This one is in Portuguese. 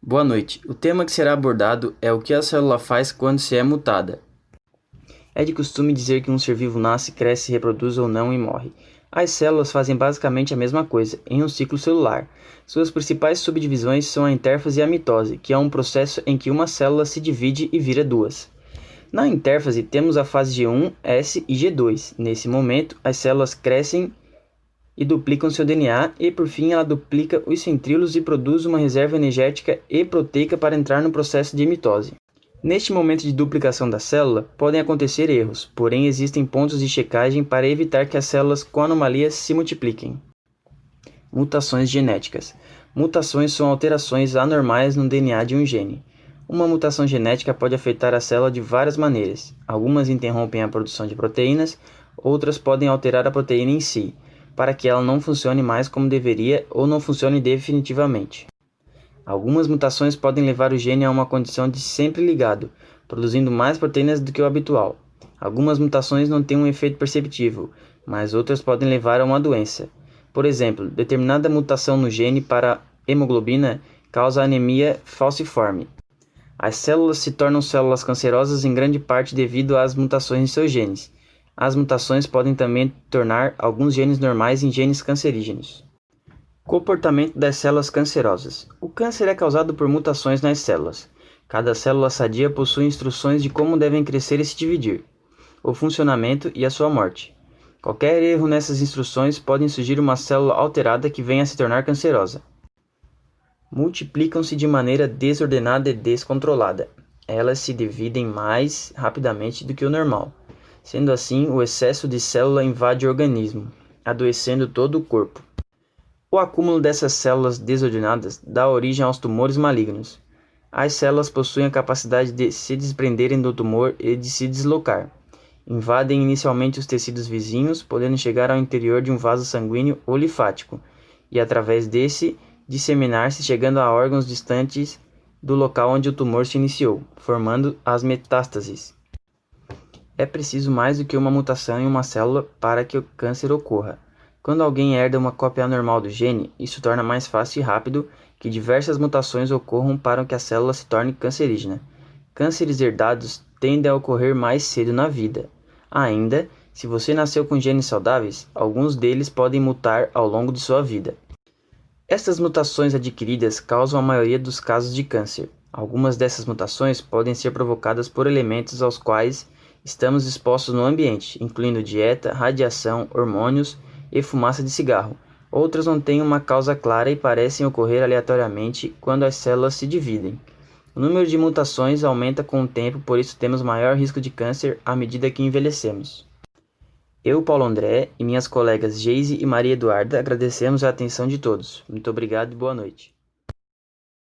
Boa noite. O tema que será abordado é o que a célula faz quando se é mutada. É de costume dizer que um ser vivo nasce, cresce, reproduz ou não e morre. As células fazem basicamente a mesma coisa, em um ciclo celular. Suas principais subdivisões são a intérfase e a mitose, que é um processo em que uma célula se divide e vira duas. Na intérfase temos a fase G1, S e G2. Nesse momento, as células crescem e duplicam seu DNA e, por fim, ela duplica os centríolos e produz uma reserva energética e proteica para entrar no processo de mitose. Neste momento de duplicação da célula, podem acontecer erros, porém existem pontos de checagem para evitar que as células com anomalias se multipliquem. Mutações genéticas. Mutações são alterações anormais no DNA de um gene. Uma mutação genética pode afetar a célula de várias maneiras. Algumas interrompem a produção de proteínas, outras podem alterar a proteína em si, para que ela não funcione mais como deveria ou não funcione definitivamente. Algumas mutações podem levar o gene a uma condição de sempre ligado, produzindo mais proteínas do que o habitual. Algumas mutações não têm um efeito perceptível, mas outras podem levar a uma doença. Por exemplo, determinada mutação no gene para hemoglobina causa anemia falciforme. As células se tornam células cancerosas em grande parte devido às mutações em seus genes. As mutações podem também tornar alguns genes normais em genes cancerígenos. Comportamento das células cancerosas. O câncer é causado por mutações nas células. Cada célula sadia possui instruções de como devem crescer e se dividir, o funcionamento e a sua morte. Qualquer erro nessas instruções pode surgir uma célula alterada que venha a se tornar cancerosa. Multiplicam-se de maneira desordenada e descontrolada. Elas se dividem mais rapidamente do que o normal. Sendo assim, o excesso de célula invade o organismo, adoecendo todo o corpo. O acúmulo dessas células desordenadas dá origem aos tumores malignos. As células possuem a capacidade de se desprenderem do tumor e de se deslocar. Invadem inicialmente os tecidos vizinhos, podendo chegar ao interior de um vaso sanguíneo ou linfático, e através desse, disseminar-se chegando a órgãos distantes do local onde o tumor se iniciou, formando as metástases. É preciso mais do que uma mutação em uma célula para que o câncer ocorra. Quando alguém herda uma cópia anormal do gene, isso torna mais fácil e rápido que diversas mutações ocorram para que a célula se torne cancerígena. Cânceres herdados tendem a ocorrer mais cedo na vida. Ainda, se você nasceu com genes saudáveis, alguns deles podem mutar ao longo de sua vida. Estas mutações adquiridas causam a maioria dos casos de câncer. Algumas dessas mutações podem ser provocadas por elementos aos quais estamos expostos no ambiente, incluindo dieta, radiação, hormônios e fumaça de cigarro. Outras não têm uma causa clara e parecem ocorrer aleatoriamente quando as células se dividem. O número de mutações aumenta com o tempo, por isso temos maior risco de câncer à medida que envelhecemos. Eu, Paulo André, e minhas colegas Geise e Maria Eduarda agradecemos a atenção de todos. Muito obrigado e boa noite.